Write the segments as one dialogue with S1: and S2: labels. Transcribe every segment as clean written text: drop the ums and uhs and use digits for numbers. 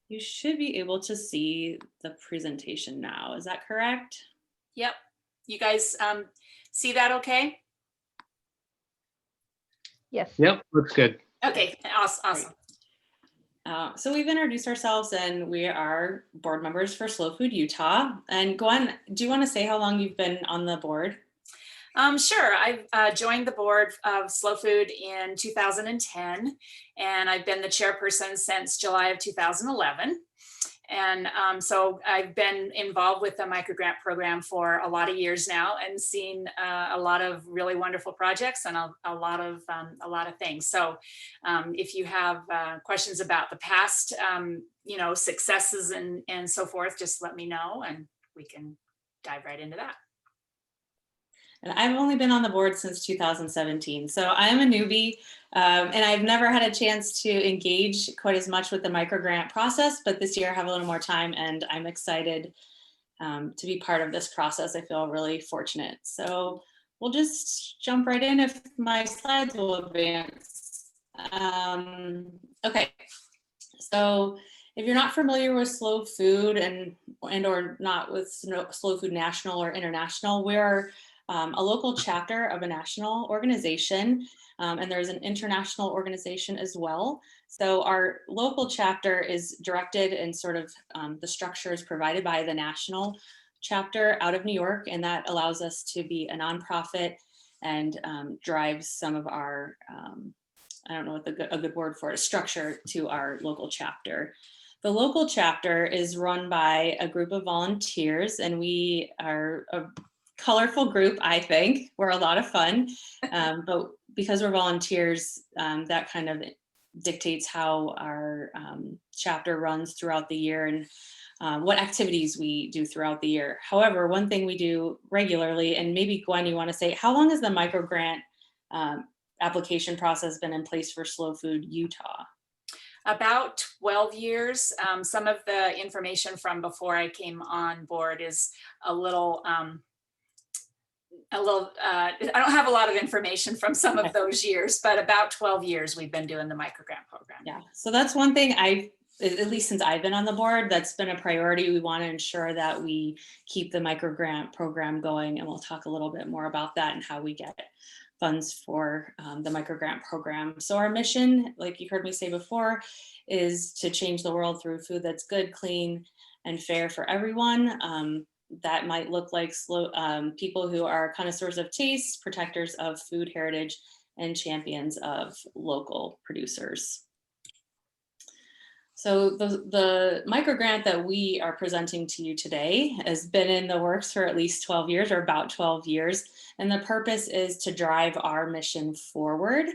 S1: You should be able to see the presentation now. Is that correct?
S2: Yep. You guys see that okay?
S3: Yes.
S4: Yep, looks good.
S2: Okay, awesome.
S1: Great. So we've introduced ourselves and we are board members for Slow Food Utah. And Gwen, do you want to say how long you've been on the board?
S2: Sure. I've joined the board of Slow Food in 2010, and I've been the chairperson since July of 2011. And so I've been involved with the Microgrant program for a lot of years now and seen a lot of really wonderful projects and a lot of things. So if you have questions about the past, successes and so forth, just let me know and we can dive right into that.
S1: And I've only been on the board since 2017. So I am a newbie and I've never had a chance to engage quite as much with the microgrant process, but this year I have a little more time and I'm excited to be part of this process. I feel really fortunate. So we'll just jump right in if my slides will advance. Okay, so if you're not familiar with Slow Food and or not with Slow Food National or International, we're a local chapter of a national organization, and there's an international organization as well. So our local chapter is directed and sort of the structure is provided by the national chapter out of New York, and that allows us to be a nonprofit and drives some of our, I don't know what a good word for it, structure to our local chapter. The local chapter is run by a group of volunteers, and we are a colorful group, I think. We're a lot of fun, but because we're volunteers, that kind of dictates how our chapter runs throughout the year and what activities we do throughout the year. However, one thing we do regularly, and maybe Gwen, you want to say, how long has the microgrant application process been in place for Slow Food Utah?
S2: About 12 years. Some of the information from before I came on board is a little, I don't have a lot of information from some of those years, but about 12 years we've been doing the microgrant program.
S1: Yeah, so that's one thing at least since I've been on the board, that's been a priority. We want to ensure that we keep the microgrant program going, and we'll talk a little bit more about that and how we get funds for the microgrant program. So our mission, like you heard me say before, is to change the world through food that's good, clean, and fair for everyone. That might look like people who are connoisseurs of taste, protectors of food heritage, and champions of local producers. So the microgrant that we are presenting to you today has been in the works for at least 12 years or about 12 years. And the purpose is to drive our mission forward.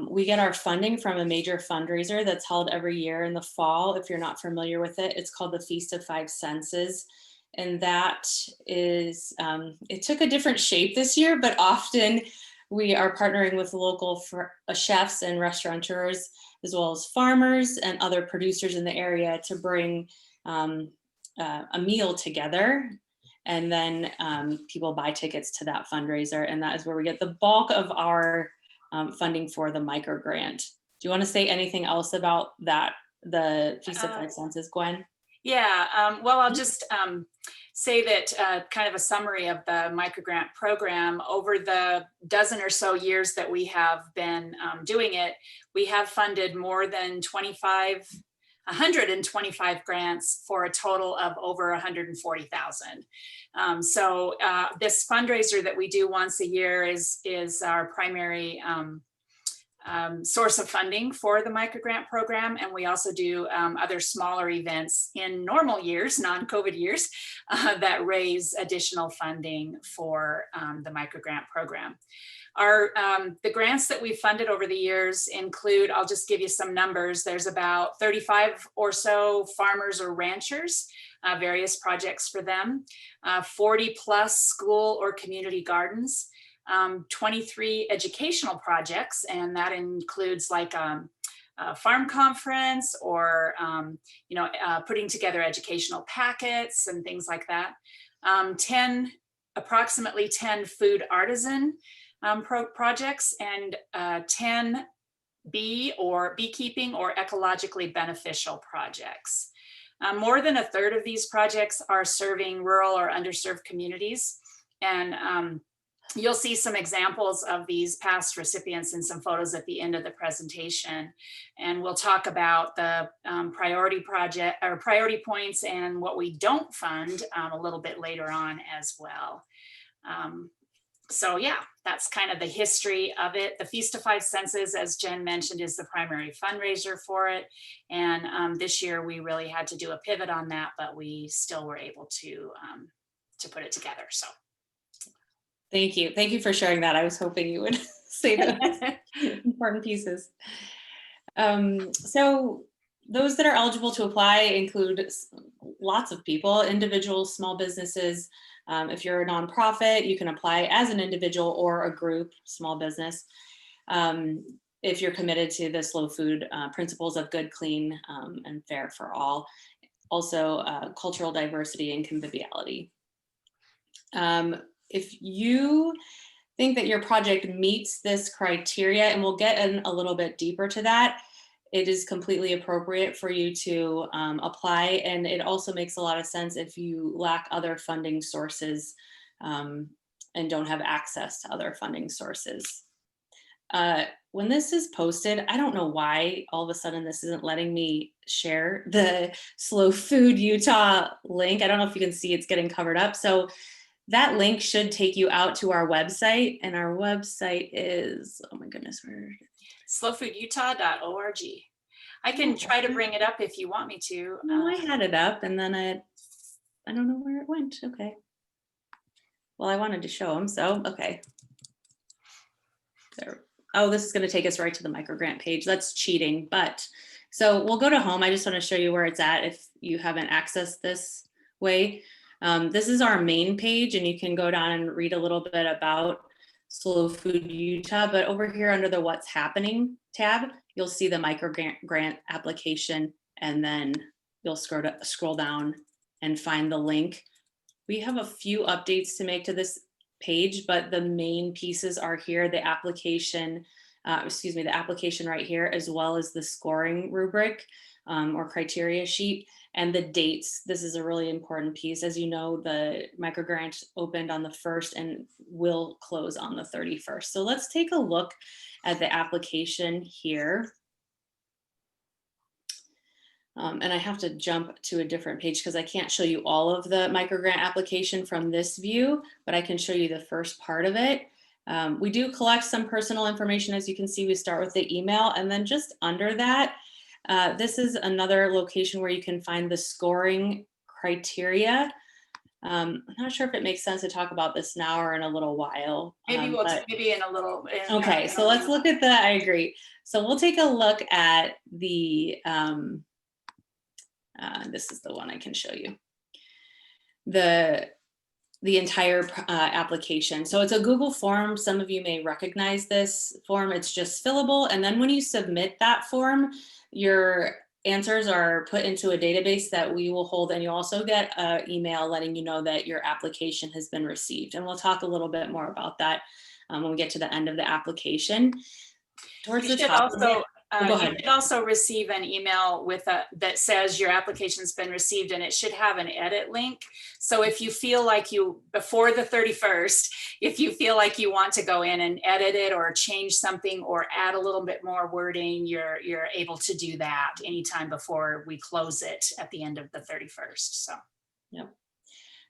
S1: We get our funding from a major fundraiser that's held every year in the fall. If you're not familiar with it, it's called the Feast of Five Senses. And that is, it took a different shape this year, but often we are partnering with local chefs and restaurateurs, as well as farmers and other producers in the area to bring a meal together. And then people buy tickets to that fundraiser. And that is where we get the bulk of our funding for the microgrant. Do you want to say anything else about that, the Feast of Five Senses, Gwen?
S2: Yeah, well, I'll just say that kind of a summary of the microgrant program. Over the dozen or so years that we have been doing it, we have funded more than 125 grants for a total of over 140,000. So this fundraiser that we do once a year is our primary source of funding for the microgrant program. And we also do other smaller events in normal years, non-COVID years, that raise additional funding for the microgrant program. The grants that we've funded over the years include, I'll just give you some numbers. There's about 35 or so farmers or ranchers, various projects for them, 40 plus school or community gardens, 23 educational projects, and that includes like a farm conference or putting together educational packets and things like that. Approximately 10 food artisan projects and 10 bee or beekeeping or ecologically beneficial projects. More than a third of these projects are serving rural or underserved communities. And you'll see some examples of these past recipients and some photos at the end of the presentation. And we'll talk about the priority project or priority points and what we don't fund a little bit later on as well. So yeah, that's kind of the history of it. The Feast of Five Senses, as Jen mentioned, is the primary fundraiser for it. And this year we really had to do a pivot on that, but we still were able to put it together. So.
S1: Thank you. Thank you for sharing that. I was hoping you would say those important pieces. So those that are eligible to apply include lots of people, individuals, small businesses. If you're a nonprofit, you can apply as an individual or a group, small business. If you're committed to the slow food principles of good, clean, and fair for all. Also, cultural diversity and conviviality. If you think that your project meets this criteria, and we'll get in a little bit deeper to that, it is completely appropriate for you to apply. And it also makes a lot of sense if you lack other funding sources and don't have access to other funding sources. When this is posted, I don't know why all of a sudden this isn't letting me share the Slow Food Utah link. I don't know if you can see it's getting covered up. So that link should take you out to our website, and our website is, oh my goodness, where?
S2: slowfoodutah.org. I can try to bring it up if you want me to.
S1: No, I had it up and then I don't know where it went. Okay. Well, I wanted to show them, so okay. There. Oh, this is going to take us right to the microgrant page. That's cheating, but so we'll go to home. I just want to show you where it's at if you haven't accessed this way. This is our main page, and you can go down and read a little bit about Slow Food Utah, but over here under the What's Happening tab, you'll see the microgrant application, and then you'll scroll down and find the link. We have a few updates to make to this page, but the main pieces are here, the application, the application right here, as well as the scoring rubric or criteria sheet. And the dates, this is a really important piece. As you know, the microgrant opened on the 1st and will close on the 31st. So let's take a look at the application here. And I have to jump to a different page because I can't show you all of the microgrant application from this view, but I can show you the first part of it. We do collect some personal information. As you can see, we start with the email, and then just under that, this is another location where you can find the scoring criteria. I'm not sure if it makes sense to talk about this now or in a little while.
S2: Maybe maybe in a little.
S1: Okay, so let's look at the, I agree. So we'll take a look at the, this is the one I can show you. The entire application. So it's a Google form. Some of you may recognize this form. It's just fillable. And then when you submit that form, your answers are put into a database that we will hold, and you also get an email letting you know that your application has been received. And we'll talk a little bit more about that when we get to the end of the application. Towards the top of it,
S2: you should also receive an email with that says your application's been received, and it should have an edit link. So if you feel like before the 31st, if you feel like you want to go in and edit it or change something or add a little bit more wording, you're able to do that anytime before we close it at the end of the 31st. So,
S1: yep.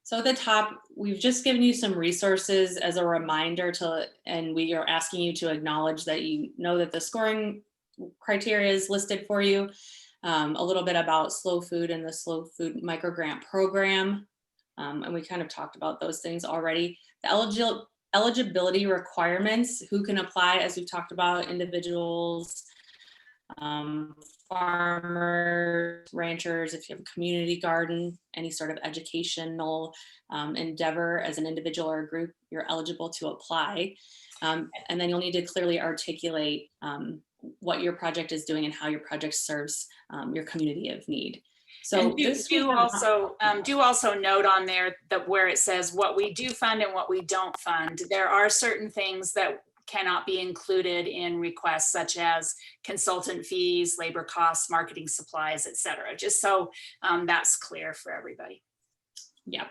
S1: So at the top, we've just given you some resources as a reminder and we are asking you to acknowledge that you know that the scoring criteria is listed for you. A little bit about Slow Food and the Slow Food Microgrant program. And we kind of talked about those things already. The eligibility requirements, who can apply, as we've talked about, individuals, farmers, ranchers, if you have a community garden, any sort of educational endeavor as an individual or a group, you're eligible to apply. And then you'll need to clearly articulate what your project is doing and how your project serves your community of need. So
S2: do also note on there that where it says what we do fund and what we don't fund, there are certain things that cannot be included in requests such as consultant fees, labor costs, marketing supplies, et cetera, just so that's clear for everybody.
S1: Yep.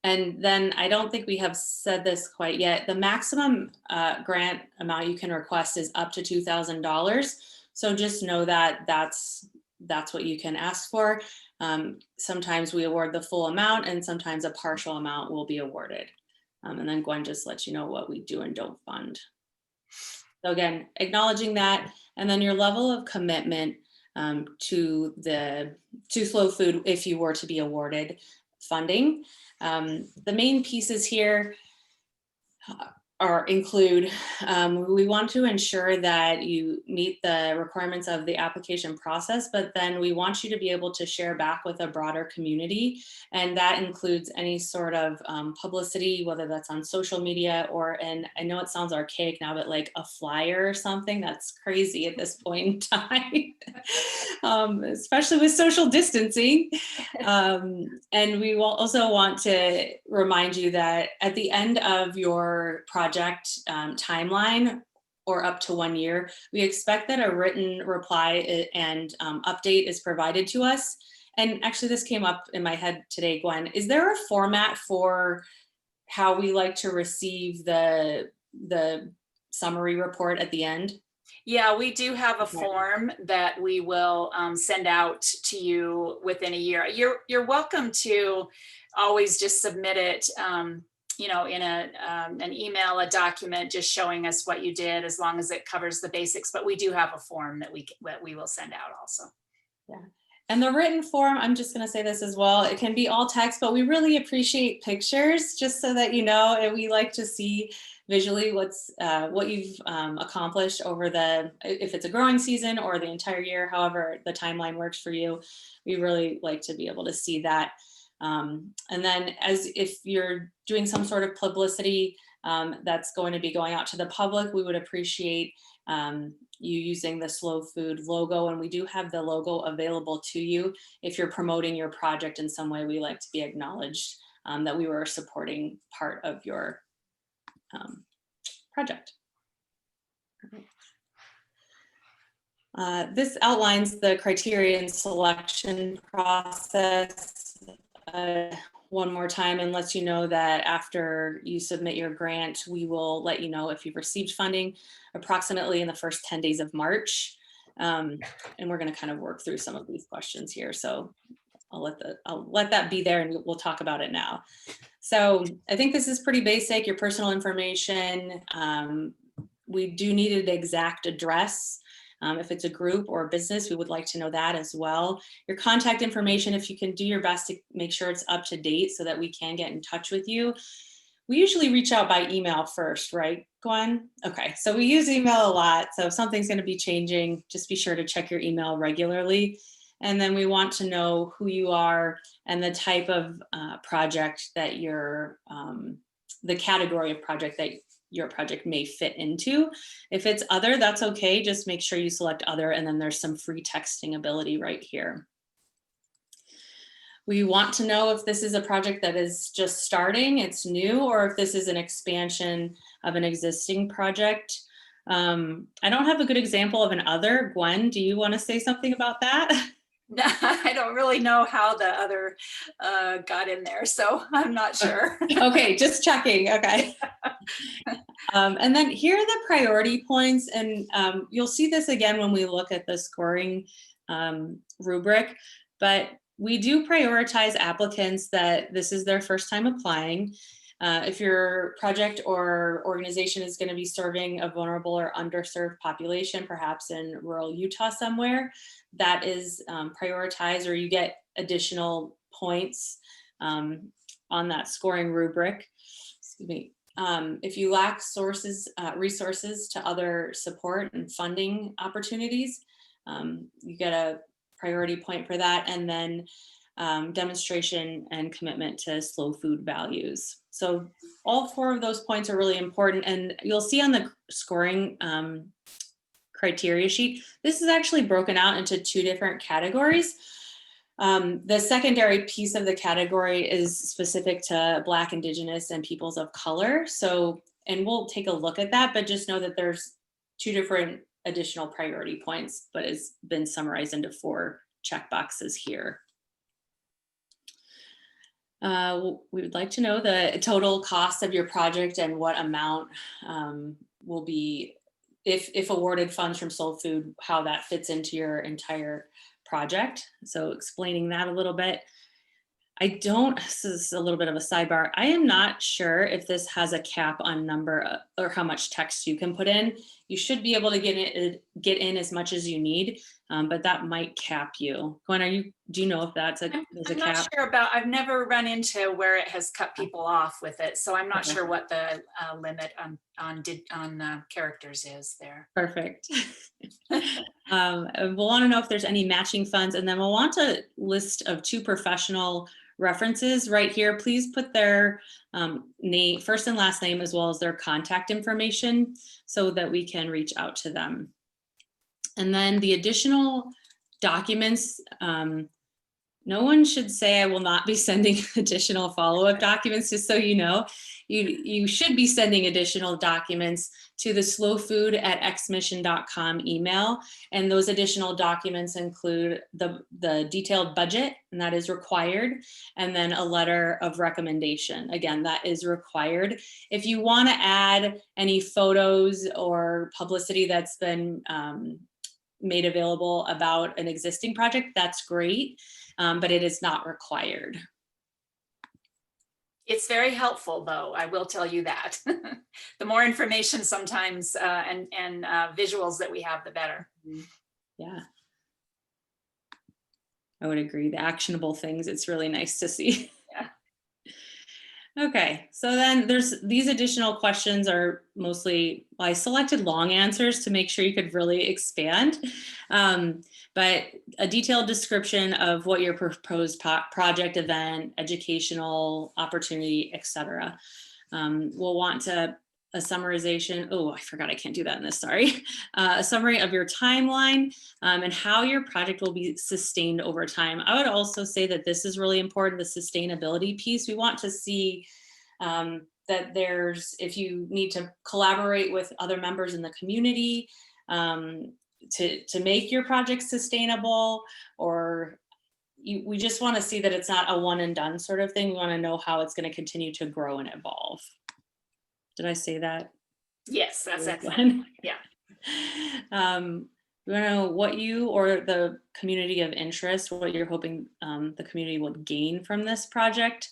S1: And then I don't think we have said this quite yet. The maximum grant amount you can request is up to $2,000. So just know that that's what you can ask for. Sometimes we award the full amount and sometimes a partial amount will be awarded. And then Gwen just lets you know what we do and don't fund. So again, acknowledging that, and then your level of commitment to Slow Food if you were to be awarded funding. The main pieces here include, we want to ensure that you meet the requirements of the application process, but then we want you to be able to share back with a broader community. And that includes any sort of publicity, whether that's on social media or, and I know it sounds archaic now, but like a flyer or something. That's crazy at this point in time, especially with social distancing. And we will also want to remind you that at the end of your project timeline, or up to 1 year, we expect that a written reply and update is provided to us. And actually this came up in my head today, Gwen, is there a format for how we like to receive the summary report at the end?
S2: Yeah, we do have a form that we will send out to you within a year. You're welcome to always just submit it, you know, in an email, a document, just showing us what you did, as long as it covers the basics. But we do have a form that we will send out also.
S1: Yeah. And the written form, I'm just going to say this as well, it can be all text, but we really appreciate pictures, just so that you know, and we like to see visually what you've accomplished over if it's a growing season or the entire year, however the timeline works for you. We really like to be able to see that. And then if you're doing some sort of publicity that's going to be going out to the public, we would appreciate you using the Slow Food logo, and we do have the logo available to you. If you're promoting your project in some way, we like to be acknowledged that we were a supporting part of your project. This outlines the criteria and selection process one more time, and lets you know that after you submit your grant, we will let you know if you've received funding approximately in the first 10 days of March. And we're going to kind of work through some of these questions here. So I'll let that be there, and we'll talk about it now. So I think this is pretty basic, your personal information. We do need an exact address. If it's a group or a business, we would like to know that as well. Your contact information, if you can do your best to make sure it's up to date so that we can get in touch with you. We usually reach out by email first, right, Gwen? Okay, so we use email a lot. So if something's going to be changing, just be sure to check your email regularly. And then we want to know who you are and the type of project that the category of project that your project may fit into. If it's other, that's okay. Just make sure you select other, and then there's some free texting ability right here. We want to know if this is a project that is just starting, it's new, or if this is an expansion of an existing project. I don't have a good example of an other. Gwen, do you want to say something about that?
S2: I don't really know how the other got in there, so I'm not sure.
S1: Okay, just checking. Okay. And then here are the priority points, and you'll see this again when we look at the scoring rubric, but we do prioritize applicants that this is their first time applying. If your project or organization is going to be serving a vulnerable or underserved population, perhaps in rural Utah somewhere, that is prioritized, or you get additional points on that scoring rubric. Excuse me. If you lack resources to other support and funding opportunities, you get a priority point for that. And then demonstration and commitment to slow food values. So all 4 of those points are really important. And you'll see on the scoring criteria sheet, this is actually broken out into 2 different categories. The secondary piece of the category is specific to Black, Indigenous, and peoples of color. So and we'll take a look at that, but just know that there's 2 different additional priority points, but it's been summarized into 4 check boxes here. We would like to know the total cost of your project and what amount will be, if awarded funds from Soul Food, how that fits into your entire project. So explaining that a little bit. This is a little bit of a sidebar. I am not sure if this has a cap on number or how much text you can put in. You should be able to get in as much as you need, but that might cap you. Gwen, do you know if there's a
S2: I'm
S1: cap?
S2: not sure about, I've never run into where it has cut people off with it. So I'm not
S1: Okay.
S2: sure what the limit on characters is there.
S1: Perfect. We'll want to know if there's any matching funds, and then we'll want a list of 2 professional references right here. Please put their name, first and last name, as well as their contact information so that we can reach out to them. And then the additional documents, no one should say I will not be sending additional follow-up documents, just so you know. You should be sending additional documents to the slowfood@xmission.com email. And those additional documents include the detailed budget, and that is required, and then a letter of recommendation. Again, that is required. If you want to add any photos or publicity that's been made available about an existing project, that's great, but it is not required.
S2: It's very helpful, though, I will tell you that. The more information sometimes and visuals that we have, the better.
S1: Yeah, I would agree. The actionable things, it's really nice to see.
S2: Yeah.
S1: Okay, so then there's these additional questions are mostly, I selected long answers to make sure you could really expand, but a detailed description of what your proposed project, event, educational opportunity, etc. We'll want a summarization. Oh, I forgot I can't do that in this, sorry. A summary of your timeline and how your project will be sustained over time. I would also say that this is really important, the sustainability piece. We want to see that if you need to collaborate with other members in the community to make your project sustainable, or we just want to see that it's not a one and done sort of thing. We want to know how it's going to continue to grow and evolve. Did I say that?
S2: Yes, that's excellent. Yeah.
S1: We want to know what you or the community of interest, what you're hoping the community will gain from this project.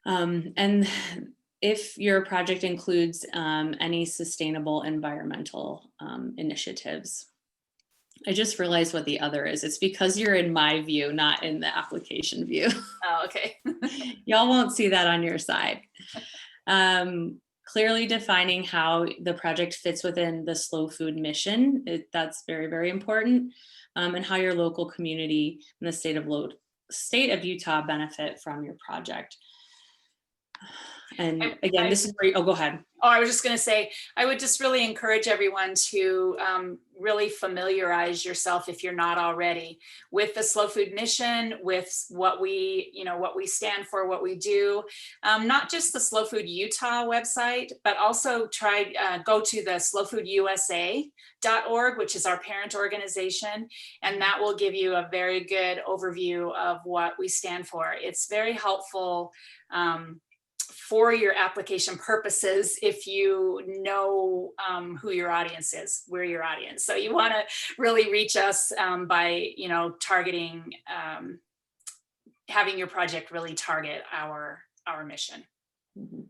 S1: And if your project includes any sustainable environmental initiatives. I just realized what the other is. It's because you're in my view, not in the application view.
S2: Oh, okay.
S1: Y'all won't see that on your side. Clearly defining how the project fits within the Slow Food mission. That's very, very important. And how your local community and the state of Utah benefit from your project. And again, this is where go ahead.
S2: Oh, I was just going to say, I would just really encourage everyone to really familiarize yourself, if you're not already, with the Slow Food mission, with what we stand for, what we do. Not just the Slow Food Utah website, but also go to the slowfoodusa.org, which is our parent organization, and that will give you a very good overview of what we stand for. It's very helpful for your application purposes if you know who your audience is, we're your audience. So you want to really reach us by targeting, having your project really target our mission.
S1: Mm-hmm.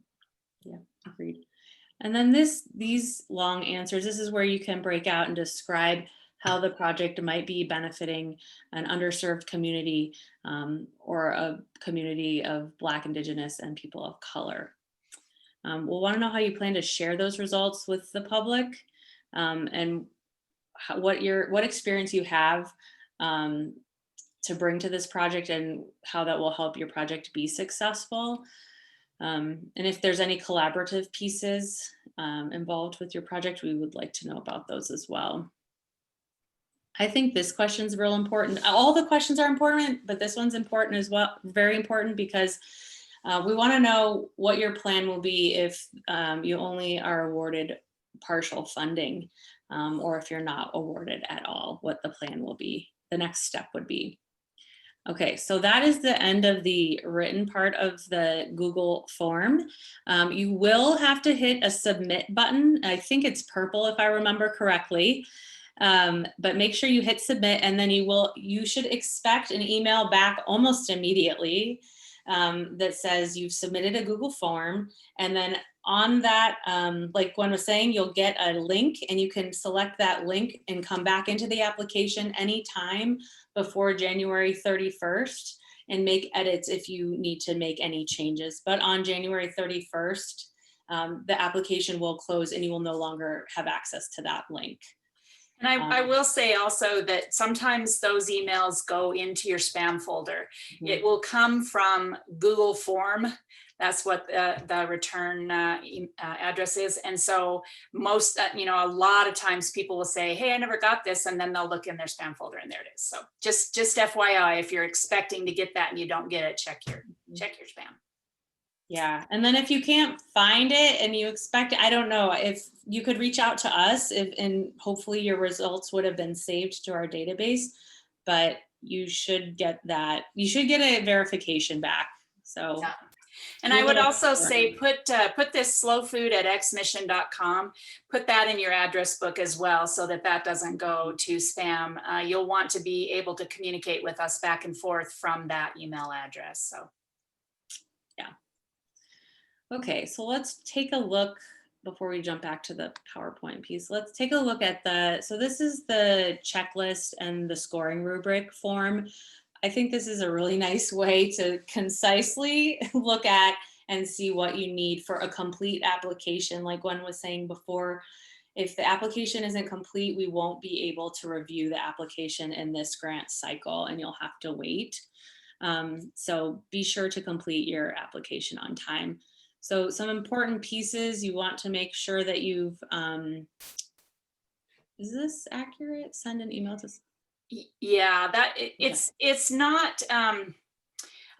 S1: Yeah, agreed. And then these long answers, this is where you can break out and describe how the project might be benefiting an underserved community or a community of Black, Indigenous, and people of color. We'll want to know how you plan to share those results with the public and what experience you have to bring to this project and how that will help your project be successful. And if there's any collaborative pieces involved with your project, we would like to know about those as well. I think this question is real important. All the questions are important, but this one's important as well, very important, because We want to know what your plan will be if you only are awarded partial funding, or if you're not awarded at all, what the plan will be, the next step would be. Okay, so that is the end of the written part of the Google form. You will have to hit a submit button. I think it's purple if I remember correctly. But make sure you hit submit, and then you should expect an email back almost immediately that says you've submitted a Google form. And then on that, like Gwen was saying, you'll get a link, and you can select that link and come back into the application anytime before January 31st and make edits if you need to make any changes. But on January 31st, the application will close and you will no longer have access to that link.
S2: And I will say also that sometimes those emails go into your spam folder. It will come from Google Form. That's what the return address is. And so most, a lot of times people will say, hey, I never got this. And then they'll look in their spam folder and there it is. So just FYI, if you're expecting to get that and you don't get it, check your spam.
S1: Yeah, and then if you can't find it and you expect, I don't know, if you could reach out to us, and hopefully your results would have been saved to our database, but you should get that. You should get a verification back. So,
S2: yeah. And I would also say put this slowfood@xmission.com, put that in your address book as well, so that doesn't go to spam. You'll want to be able to communicate with us back and forth from that email address. So,
S1: yeah. Okay, so let's take a look before we jump back to the PowerPoint piece. Let's take a look at so this is the checklist and the scoring rubric form. I think this is a really nice way to concisely look at and see what you need for a complete application. Like Gwen was saying before, if the application isn't complete, we won't be able to review the application in this grant cycle, and you'll have to wait. So be sure to complete your application on time. So some important pieces, you want to make sure that you've, is this accurate? Send an email to.
S2: Yeah, it's not,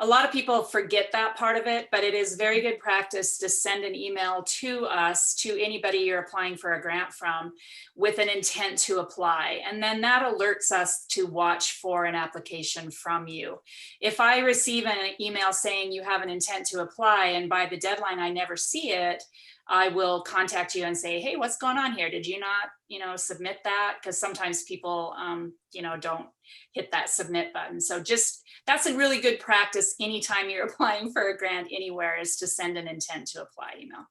S2: a lot of people forget that part of it, but it is very good practice to send an email to us, to anybody you're applying for a grant from, with an intent to apply. And then that alerts us to watch for an application from you. If I receive an email saying you have an intent to apply, and by the deadline I never see it, I will contact you and say, hey, what's going on here? Did you not, submit that? Because sometimes people, don't hit that submit button. So that's a really good practice anytime you're applying for a grant anywhere, is to send an intent to apply email.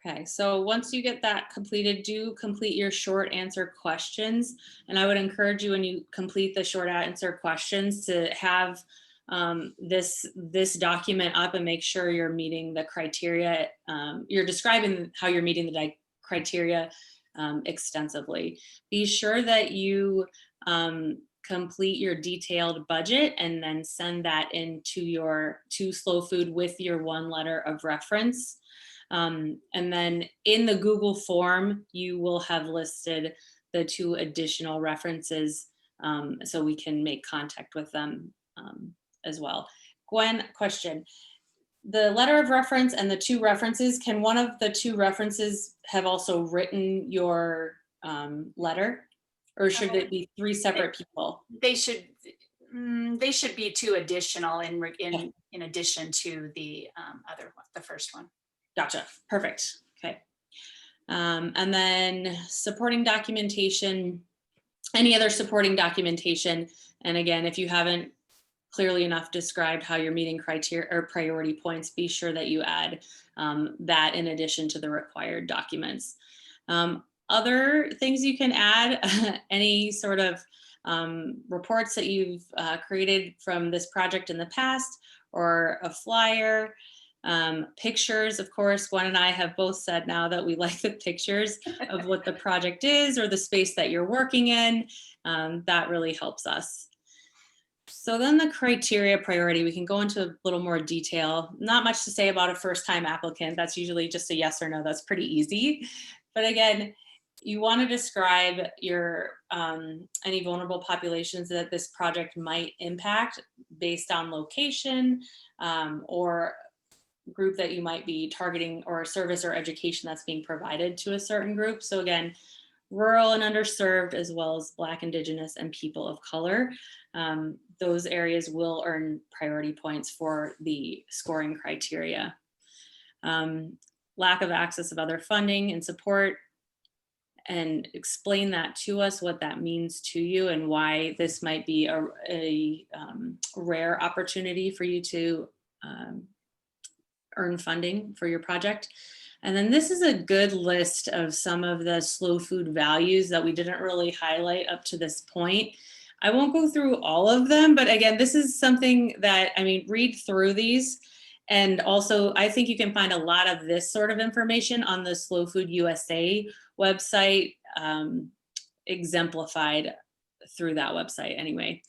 S1: Okay, so once you get that completed, do complete your short answer questions. And I would encourage you, when you complete the short answer questions, to have this document up and make sure you're meeting the criteria. You're describing how you're meeting the criteria extensively. Be sure that you complete your detailed budget and then send that to Slow Food with your 1 letter of reference. And then in the Google form, you will have listed the 2 additional references, so we can make contact with them as well. Gwen, question. The letter of reference and the 2 references, can one of the 2 references have also written your letter? Or should it be 3 separate people?
S2: They should be 2 additional in addition to the other one, the first one.
S1: Gotcha. Perfect. Okay. And then supporting documentation, any other supporting documentation. And again, if you haven't clearly enough described how you're meeting criteria or priority points, be sure that you add that in addition to the required documents. Other things you can add, any sort of reports that you've created from this project in the past, or a flyer, pictures. Of course, Gwen and I have both said now that we like the pictures of what the project is or the space that you're working in. That really helps us. So then the criteria priority, we can go into a little more detail. Not much to say about a first-time applicant. That's usually just a yes or no. That's pretty easy. But again, you want to describe your any vulnerable populations that this project might impact based on location, or group that you might be targeting, or a service or education that's being provided to a certain group. So again, rural and underserved, as well as Black, Indigenous, and people of color. Those areas will earn priority points for the scoring criteria. Lack of access of other funding and support, and explain that to us, what that means to you and why this might be a rare opportunity for you to earn funding for your project. And then this is a good list of some of the slow food values that we didn't really highlight up to this point. I won't go through all of them, but again, this is something that, I mean, read through these. And also, I think you can find a lot of this sort of information on the Slow Food USA website, exemplified through that website anyway.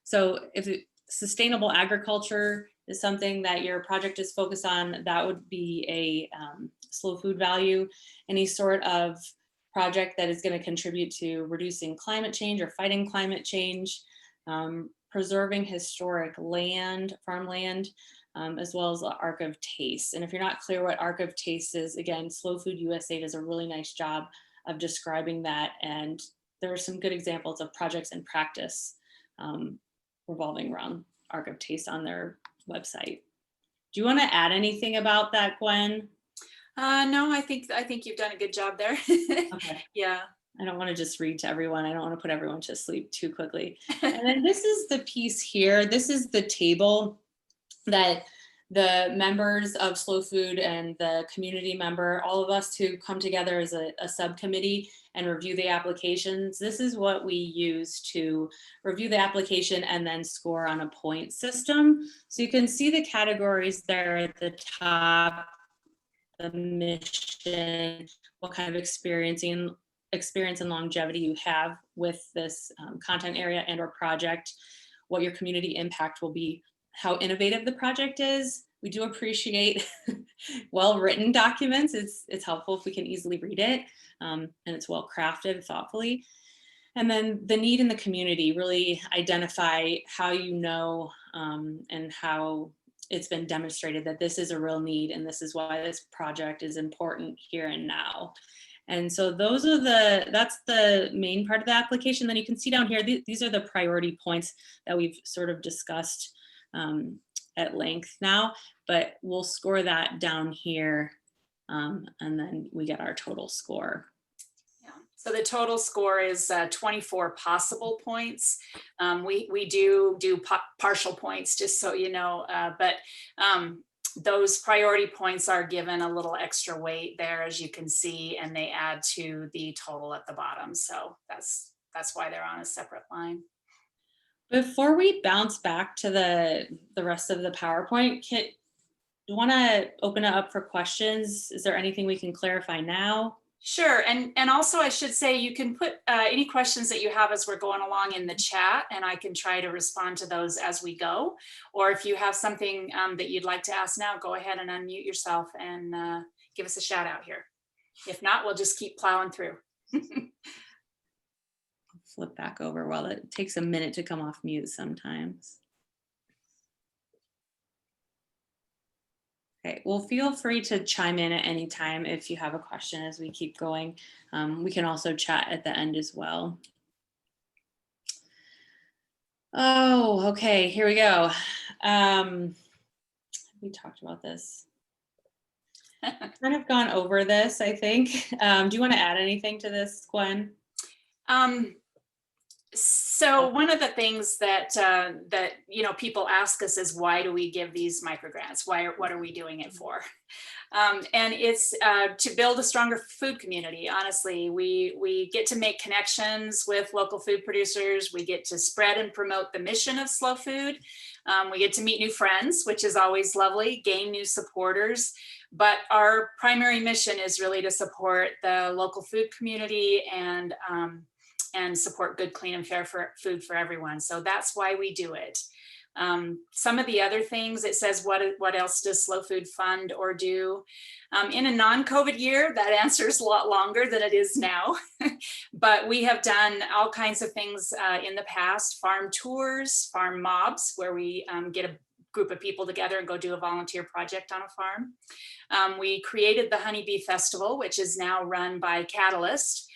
S1: So if sustainable agriculture is something that your project is focused on, that would be a slow food value. Any sort of project that is going to contribute to reducing climate change or fighting climate change, preserving historic land, farmland, as well as the Arc of Taste. And if you're not clear what Arc of Taste is, again, Slow Food USA does a really nice job of describing that. And there are some good examples of projects in practice revolving around Arc of Taste on their website. Do you want to add anything about that, Gwen?
S2: No, I think you've done a good job there.
S1: Okay.
S2: Yeah.
S1: I don't want to just read to everyone. I don't want to put everyone to sleep too quickly. And then this is the piece here. This is the table that the members of Slow Food and the community member, all of us who come together as a subcommittee and review the applications, this is what we use to review the application and then score on a point system. So you can see the categories there at the top, the mission, what kind of experience and longevity you have with this content area and or project, what your community impact will be, how innovative the project is. We do appreciate well-written documents. It's helpful if we can easily read it, and it's well crafted thoughtfully. And then the need in the community, really identify how you know and how it's been demonstrated that this is a real need and this is why this project is important here and now. And so that's the main part of the application. Then you can see down here, these are the priority points that we've sort of discussed at length now, but we'll score that down here and then we get our total score.
S2: Yeah. So the total score is 24 possible points. We do partial points, just so you know, but those priority points are given a little extra weight there, as you can see, and they add to the total at the bottom. So that's why they're on a separate line.
S1: Before we bounce back to the rest of the PowerPoint, you want to open it up for questions? Is there anything we can clarify now?
S2: Sure, and also I should say you can put any questions that you have as we're going along in the chat, and I can try to respond to those as we go. Or if you have something that you'd like to ask now, go ahead and unmute yourself and give us a shout out here. If not, we'll just keep plowing through.
S1: Flip back over. Well, it takes a minute to come off mute sometimes. Okay, well, feel free to chime in at any time if you have a question as we keep going. We can also chat at the end as well. Oh, okay, here we go. We talked about this. Kind of gone over this, I think. Do you want to add anything to this, Gwen?
S2: So one of the things that people ask us is, why do we give these microgrants? What are we doing it for? And it's to build a stronger food community. Honestly, we get to make connections with local food producers. We get to spread and promote the mission of Slow Food. We get to meet new friends, which is always lovely, gain new supporters. But our primary mission is really to support the local food community and support good, clean, and fair food for everyone. So that's why we do it. Some of the other things, it says, what else does Slow Food fund or do? In a non-COVID year, that answer is a lot longer than it is now. But we have done all kinds of things in the past: farm tours, farm mobs, where we get a group of people together and go do a volunteer project on a farm. We created the Honeybee Festival, which is now run by Catalyst.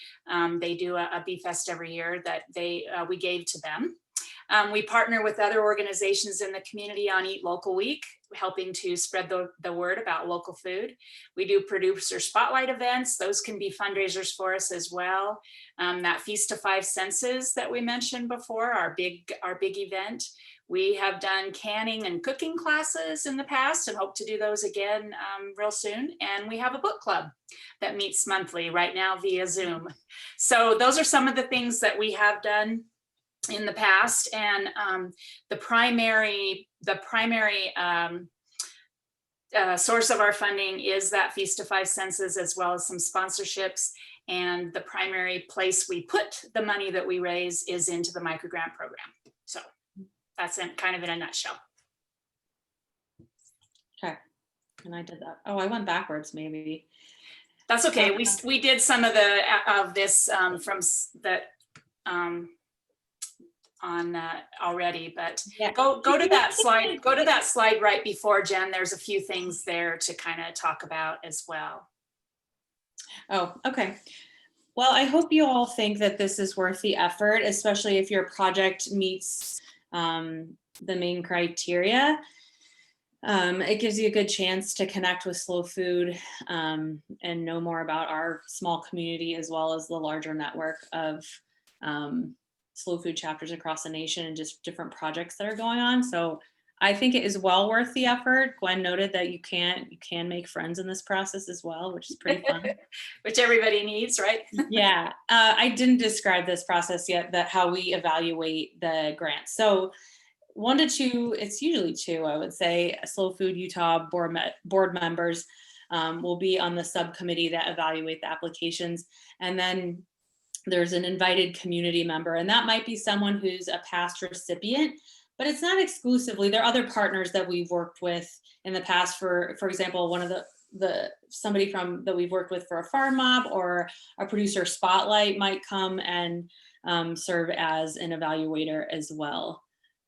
S2: They do a bee fest every year that we gave to them. We partner with other organizations in the community on Eat Local Week, helping to spread the word about local food. We do producer spotlight events. Those can be fundraisers for us as well. That Feast to Five Senses that we mentioned before, our big event. We have done canning and cooking classes in the past and hope to do those again real soon. And we have a book club that meets monthly right now via Zoom. So those are some of the things that we have done in the past, and the primary source of our funding is that Feast to Five Senses, as well as some sponsorships. And the primary place we put the money that we raise is into the Microgrant program. So that's kind of in a nutshell.
S1: Okay, and I did that. Oh, I went backwards maybe.
S2: That's okay. We did some of this from that on already, but yeah. Go to that slide. Go to that slide right before, Jen. There's a few things there to kind of talk about as well.
S1: Oh, okay. Well, I hope you all think that this is worth the effort, especially if your project meets the main criteria. It gives you a good chance to connect with Slow Food and know more about our small community, as well as the larger network of Slow Food chapters across the nation and just different projects that are going on. So I think it is well worth the effort. Gwen noted that you can make friends in this process as well, which is pretty fun.
S2: Which everybody needs, right?
S1: Yeah, I didn't describe this process yet, that how we evaluate the grants. So 1 to 2, it's usually 2, I would say, Slow Food Utah board members will be on the subcommittee that evaluate the applications. And then there's an invited community member, and that might be someone who's a past recipient, but it's not exclusively. There are other partners that we've worked with in the past. For example, one of somebody that we've worked with for a farm mob or a producer spotlight might come and serve as an evaluator as well.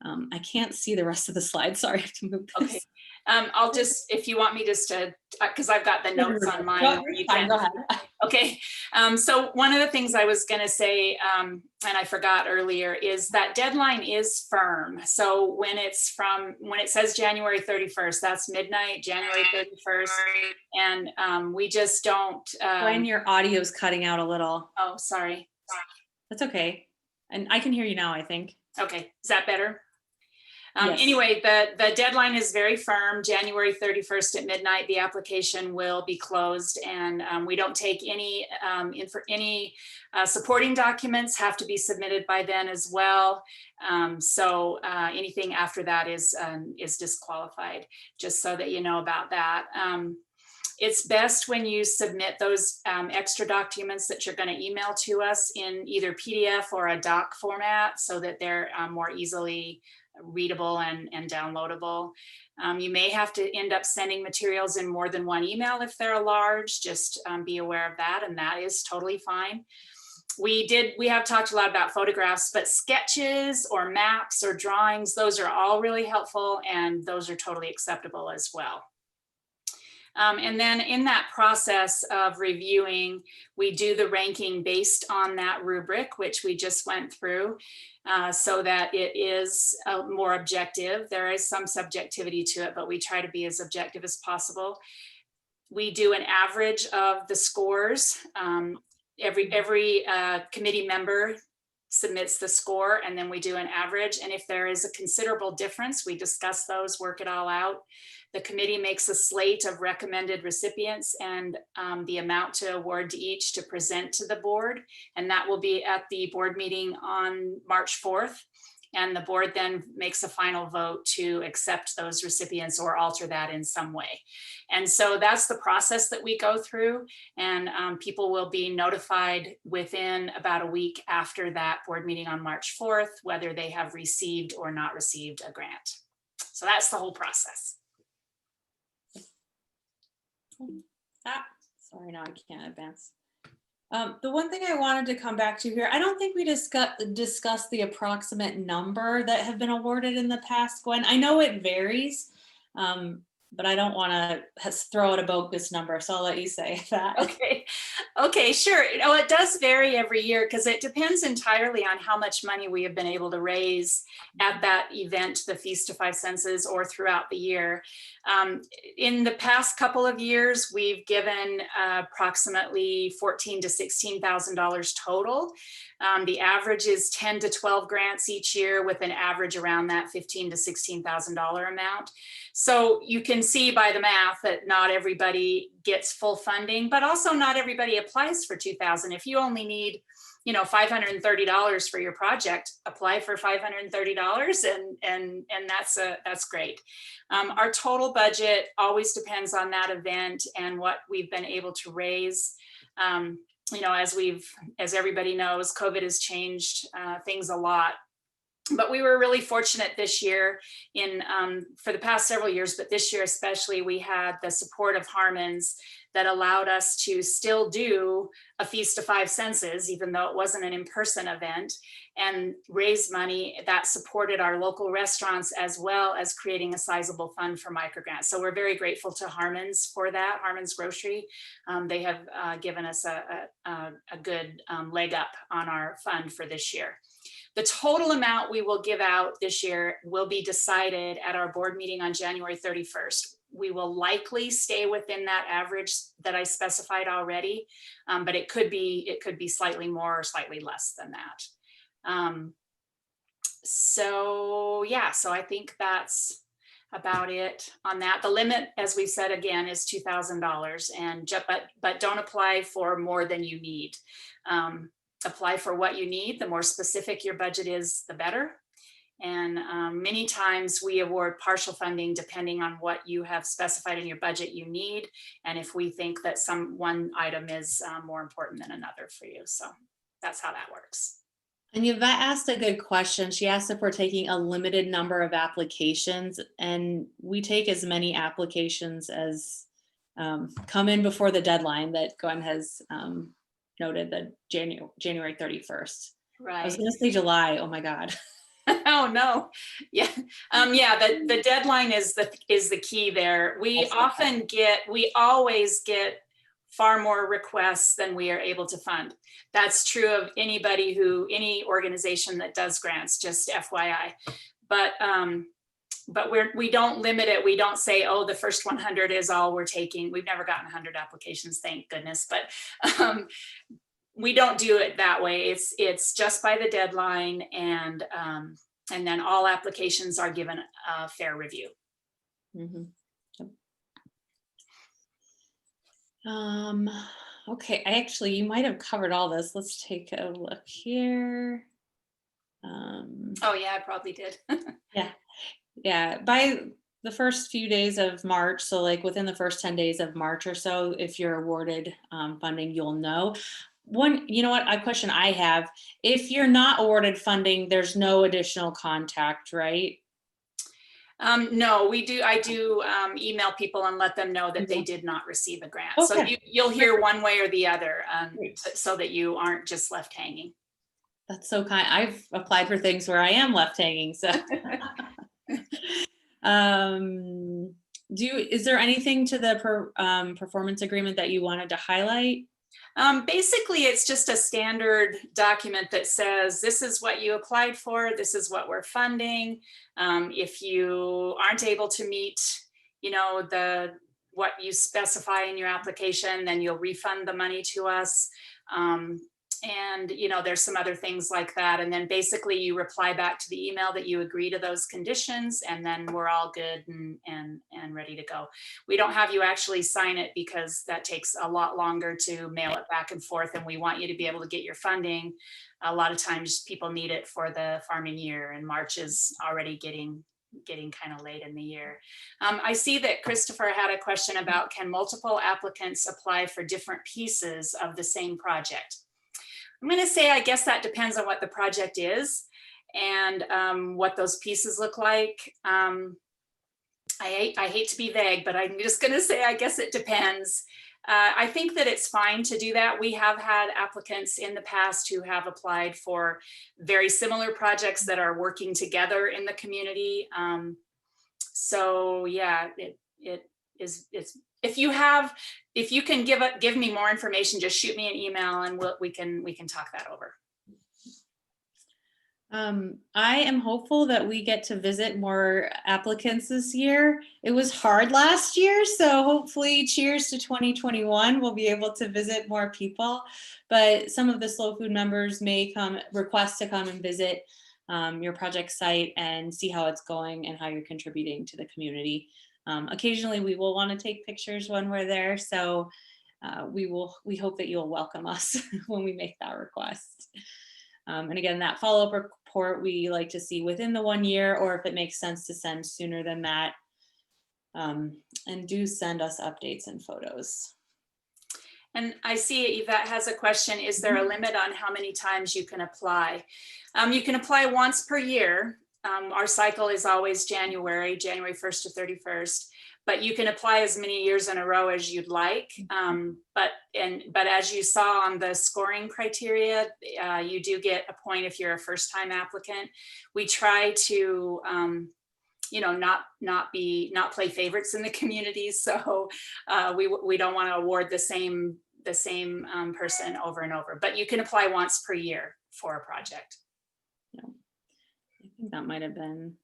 S1: I can't see the rest of the slide. Sorry, I have to move this.
S2: Okay. I'll just, if you want me just to, because I've got the notes on mine. You can.
S1: Go ahead.
S2: Okay. So one of the things I was going to say, and I forgot earlier, is that deadline is firm. So when it says January 31st, that's midnight, January 31st. And we just don't.
S1: When your audio's cutting out a little.
S2: Oh, sorry.
S1: That's okay. And I can hear you now, I think.
S2: Okay. Is that better?
S1: Yes.
S2: Anyway, the deadline is very firm. January 31st at midnight, the application will be closed, and we don't take any supporting documents have to be submitted by then as well. So anything after that is disqualified, just so that you know about that. It's best when you submit those extra documents that you're going to email to us in either PDF or a doc format, so that they're more easily readable and downloadable. You may have to end up sending materials in more than one email if they're large. Just be aware of that, and that is totally fine. We have talked a lot about photographs, but sketches or maps or drawings, those are all really helpful, and those are totally acceptable as well. And then in that process of reviewing, we do the ranking based on that rubric, which we just went through, so that it is more objective. There is some subjectivity to it, but we try to be as objective as possible. We do an average of the scores. Every committee member submits the score, and then we do an average. And if there is a considerable difference, we discuss those, work it all out. The committee makes a slate of recommended recipients and the amount to award to each to present to the board. And that will be at the board meeting on March 4th. And the board then makes a final vote to accept those recipients or alter that in some way. And so that's the process that we go through. And people will be notified within about a week after that board meeting on March 4th, whether they have received or not received a grant. So that's the whole process.
S1: Sorry, no, I can't advance. The one thing I wanted to come back to here, I don't think we discussed the approximate number that have been awarded in the past, Gwen. I know it varies, but I don't want to throw out a bogus number, so I'll let you say that.
S2: Okay, okay, sure. You know, it does vary every year because it depends entirely on how much money we have been able to raise at that event, the Feast of Five Senses, or throughout the year. In the past couple of years, we've given approximately $14,000 to $16,000 total. The average is 10 to 12 grants each year, with an average around that $15,000 to $16,000 amount. So you can see by the math that not everybody gets full funding, but also not everybody applies for 2,000. If you only need, you know, $530 for your project, apply for $530, and that's great. Our total budget always depends on that event and what we've been able to raise. You know, as everybody knows, COVID has changed things a lot. But we were really fortunate this year for the past several years, but this year especially, we had the support of Harmons that allowed us to still do a Feast of Five Senses, even though it wasn't an in-person event, and raise money that supported our local restaurants, as well as creating a sizable fund for Microgrant. So we're very grateful to Harmons for that, Harmons Grocery. They have given us a good leg up on our fund for this year. The total amount we will give out this year will be decided at our board meeting on January 31st. We will likely stay within that average that I specified already, but it could be slightly more or slightly less than that. So yeah, so I think that's about it on that. The limit, as we said again, is $2,000, and but don't apply for more than you need. Apply for what you need. The more specific your budget is, the better. And many times we award partial funding depending on what you have specified in your budget you need, and if we think that one item is more important than another for you. So that's how that works.
S1: And Yvette asked a good question. She asked if we're taking a limited number of applications, and we take as many applications as come in before the deadline that Gwen has noted, that January 31st.
S2: Right.
S1: I was going to say July. Oh my God.
S2: Oh no. Yeah. Yeah. The deadline is the key there. We always get far more requests than we are able to fund. That's true of any organization that does grants, just FYI. But we don't limit it. We don't say, oh, the first 100 is all we're taking. We've never gotten 100 applications, thank goodness. But we don't do it that way. It's just by the deadline, and then all applications are given a fair review.
S1: Mm-hmm. Okay, you might have covered all this. Let's take a look here.
S2: Oh yeah, I probably did.
S1: Yeah, by the first few days of March, so like within the first 10 days of March or so, if you're awarded funding, you'll know. A question I have, if you're not awarded funding, there's no additional contact, right?
S2: No, I do email people and let them know that they did not receive a grant.
S1: Okay.
S2: So you'll hear one way or the other, so that you aren't just left hanging.
S1: That's so kind. I've applied for things where I am left hanging. So, is there anything to the performance agreement that you wanted to highlight?
S2: Basically, it's just a standard document that says, this is what you applied for, this is what we're funding. If you aren't able to meet, what you specify in your application, then you'll refund the money to us. And there's some other things like that. And then basically you reply back to the email that you agree to those conditions, and then we're all good and ready to go. We don't have you actually sign it because that takes a lot longer to mail it back and forth, and we want you to be able to get your funding. A lot of times people need it for the farming year, and March is already getting kind of late in the year. I see that Christopher had a question about, can multiple applicants apply for different pieces of the same project? I'm going to say, I guess that depends on what the project is and what those pieces look like. I hate to be vague, but I'm just going to say, I guess it depends. I think that it's fine to do that. We have had applicants in the past who have applied for very similar projects that are working together in the community. So yeah, it is, it's, if you can give me more information, just shoot me an email and we can talk that over.
S1: I am hopeful that we get to visit more applicants this year. It was hard last year, so hopefully, cheers to 2021, we'll be able to visit more people. But some of the Slow Food members may request to come and visit your project site and see how it's going and how you're contributing to the community. Occasionally, we will want to take pictures when we're there, so we hope that you'll welcome us when we make that request. And again, that follow-up report we like to see within the 1 year, or if it makes sense to send sooner than that. And do send us updates and photos.
S2: And I see Yvette has a question. Is there a limit on how many times you can apply? You can apply once per year. Our cycle is always January 1st to 31st. But you can apply as many years in a row as you'd like. But as you saw on the scoring criteria, you do get a point if you're a first-time applicant. We try to, not play favorites in the community. So we don't want to award the same person over and over. But you can apply once per year for a project.
S1: Yeah. I think that might have been.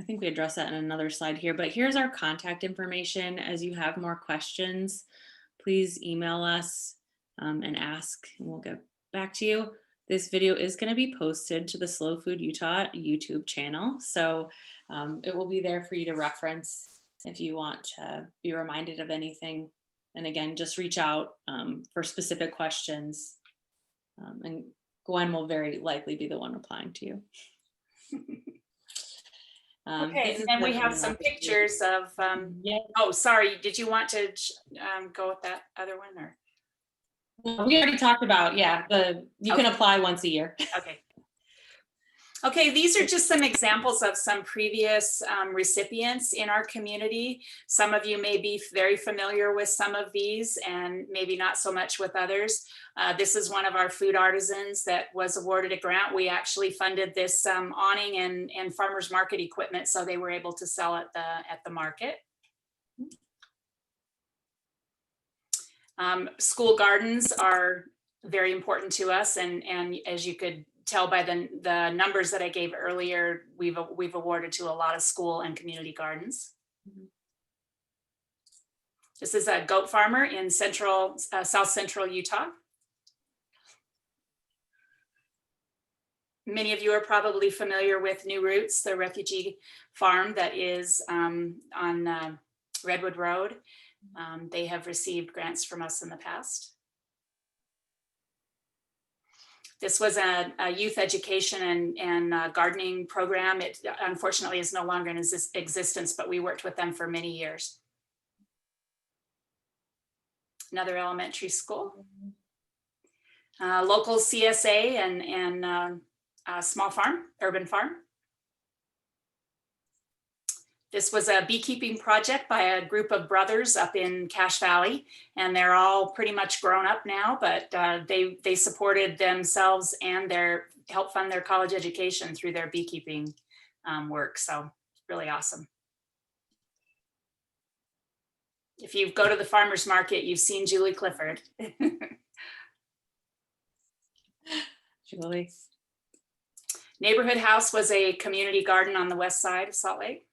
S1: I think we addressed that in another slide here, but here's our contact information. As you have more questions, please email us and ask, and we'll get back to you. This video is going to be posted to the Slow Food Utah YouTube channel, so it will be there for you to reference if you want to be reminded of anything. And again, just reach out for specific questions, and Gwen will very likely be the one replying to you.
S2: Okay, and then we have some pictures of, oh, sorry, did you want to go with that other one, or?
S1: We already talked about, you can apply once a year.
S2: Okay. Okay, these are just some examples of some previous recipients in our community. Some of you may be very familiar with some of these and maybe not so much with others. This is one of our food artisans that was awarded a grant. We actually funded this awning and farmers market equipment, so they were able to sell at the market. School gardens are very important to us, and as you could tell by the numbers that I gave earlier, we've awarded to a lot of school and community gardens. This is a goat farmer in South Central Utah. Many of you are probably familiar with New Roots, the refugee farm that is on Redwood Road. They have received grants from us in the past. This was a youth education and gardening program. It unfortunately is no longer in existence, but we worked with them for many years. Another elementary school. Local CSA and small farm, urban farm. This was a beekeeping project by a group of brothers up in Cache Valley, and they're all pretty much grown up now, but they supported themselves and helped fund their college education through their beekeeping work. So really awesome. If you go to the farmer's market, you've seen Julie Clifford.
S1: Julie.
S2: Neighborhood House was a community garden on the west side of Salt Lake.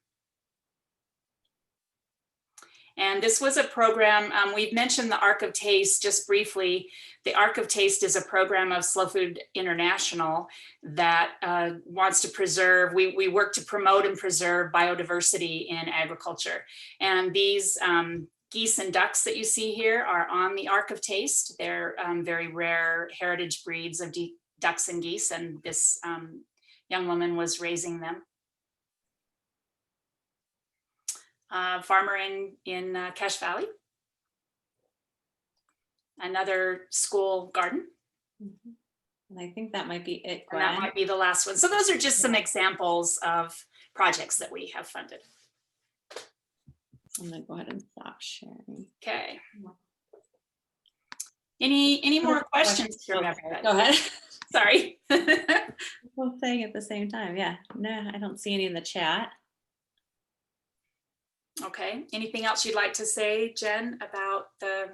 S2: And this was a program, we've mentioned the Arc of Taste just briefly. The Arc of Taste is a program of Slow Food International that wants to preserve, we work to promote and preserve biodiversity in agriculture. And these geese and ducks that you see here are on the Arc of Taste. They're very rare heritage breeds of ducks and geese, and this young woman was raising them. Farmer in Cache Valley. Another school garden.
S1: And I think that might be it,
S2: Gwen. And that might be the last one. So those are just some examples of projects that we have funded.
S1: I'm gonna go ahead and stop sharing.
S2: Okay. Any more questions from
S1: Okay,
S2: everybody?
S1: go ahead.
S2: Sorry.
S1: Both saying at the same time. Yeah, no, I don't see any in the chat.
S2: Okay. Anything else you'd like to say, Jen, about the?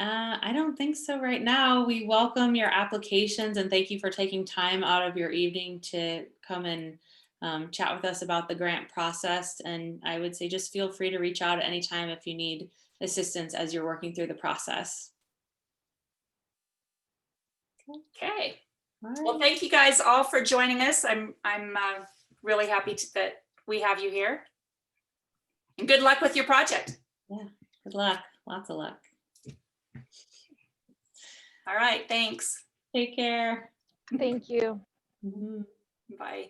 S1: I don't think so right now. We welcome your applications and thank you for taking time out of your evening to come and chat with us about the grant process. And I would say just feel free to reach out at any time if you need assistance as you're working through the process.
S2: Okay.
S1: All
S2: Well,
S1: right.
S2: thank you guys all for joining us. I'm really happy that we have you here. And good luck with your project.
S1: Yeah, good luck. Lots of luck.
S2: All right. Thanks.
S1: Take care.
S3: Thank you.
S1: Mhm.
S2: Bye.